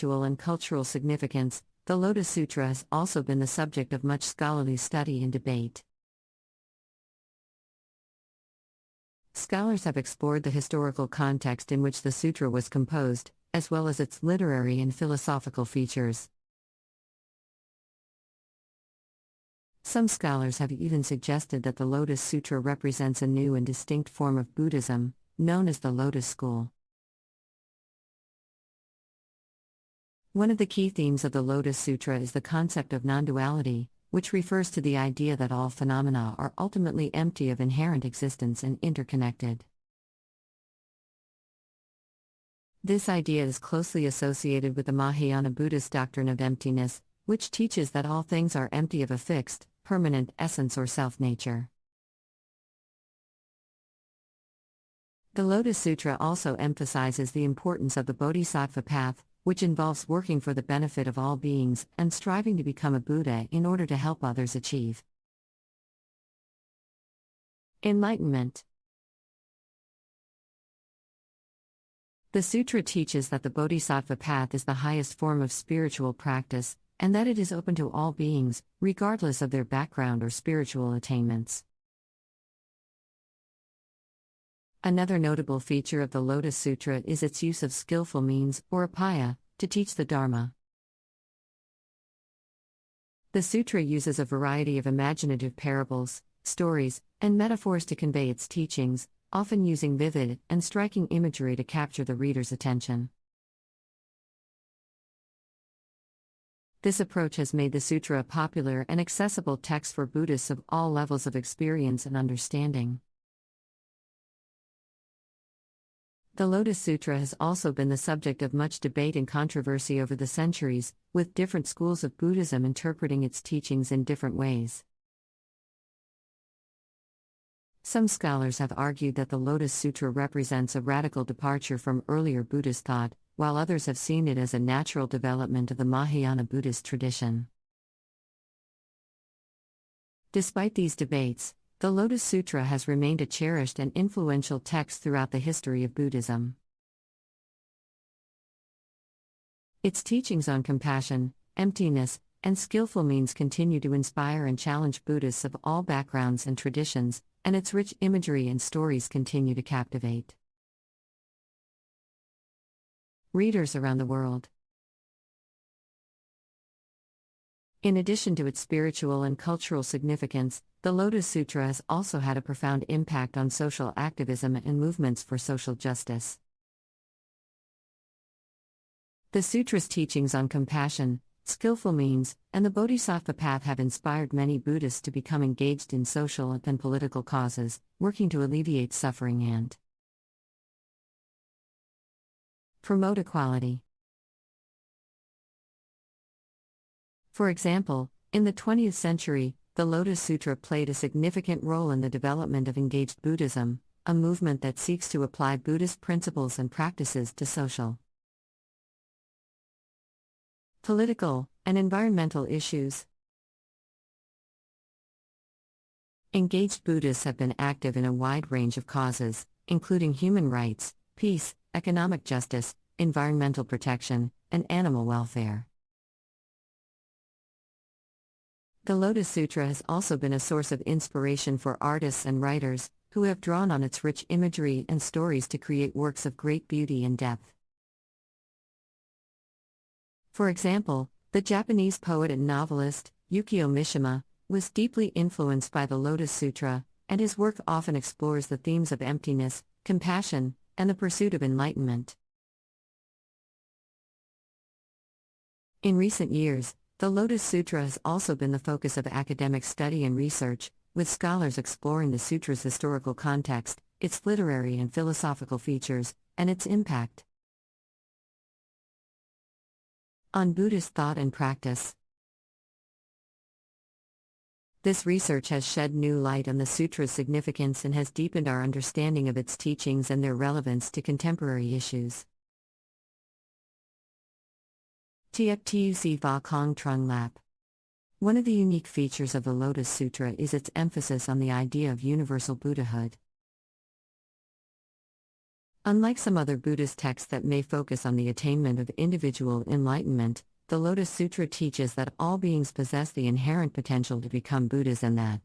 spiritual and cultural significance, the Lotus Sutra has also been the subject of much scholarly study and debate. Scholars have explored the historical context in which the sutra was composed, as well as its literary and philosophical features. Some scholars have even suggested that the Lotus Sutra represents a new and distinct form of Buddhism, known as the Lotus School. One of the key themes of the Lotus Sutra is the concept of non-duality, which refers to the idea that all phenomena are ultimately empty of inherent existence and interconnected. This idea is closely associated with the Mahayana Buddhist doctrine of emptiness, which teaches that all things are empty of a fixed, permanent essence or self-nature. The Lotus Sutra also emphasizes the importance of the bodhisattva path, which involves working for the benefit of all beings and striving to become a Buddha in order to help others achieve enlightenment. The sutra teaches that the bodhisattva path is the highest form of spiritual practice, and that it is open to all beings, regardless of their background or spiritual attainments. Another notable feature of the Lotus Sutra is its use of skillful means, or upaya, to teach the Dharma. The sutra uses a variety of imaginative parables, stories, and metaphors to convey its teachings, often using vivid and striking imagery to capture the reader's attention. This approach has made the sutra a popular and accessible text for Buddhists of all levels of experience and understanding. The Lotus Sutra has also been the subject of much debate and controversy over the centuries, with different schools of Buddhism interpreting its teachings in different ways. Some scholars have argued that the Lotus Sutra represents a radical departure from earlier Buddhist thought, while others have seen it as a natural development of the Mahayana Buddhist tradition. Despite these debates, the Lotus Sutra has remained a cherished and influential text throughout the history of Buddhism. Its teachings on compassion, emptiness, and skillful means continue to inspire and challenge Buddhists of all backgrounds and traditions, and its rich imagery and stories continue to captivate readers around the world. In addition to its spiritual and cultural significance, the Lotus Sutra has also had a profound impact on social activism and movements for social justice. The sutra's teachings on compassion, skillful means, and the bodhisattva path have inspired many Buddhists to become engaged in social and political causes, working to alleviate suffering and promote equality. For example, in the 20th century, the Lotus Sutra played a significant role in the development of engaged Buddhism, a movement that seeks to apply Buddhist principles and practices to social, political, and environmental issues. Engaged Buddhists have been active in a wide range of causes, including human rights, peace, economic justice, environmental protection, and animal welfare. The Lotus Sutra has also been a source of inspiration for artists and writers, who have drawn on its rich imagery and stories to create works of great beauty and depth. For example, the Japanese poet and novelist, Yukio Mishima, was deeply influenced by the Lotus Sutra, and his work often explores the themes of emptiness, compassion, and the pursuit of enlightenment. In recent years, the Lotus Sutra has also been the focus of academic study and research, with scholars exploring the sutra's historical context, its literary and philosophical features, and its impact on Buddhist thought and practice. This research has shed new light on the sutra's significance and has deepened our understanding of its teachings and their relevance to contemporary issues. Tiek Tuc Va Kong Trung Lap. One of the unique features of the Lotus Sutra is its emphasis on the idea of universal Buddhahood. Unlike some other Buddhist texts that may focus on the attainment of individual enlightenment, the Lotus Sutra teaches that all beings possess the inherent potential to become Buddhas and that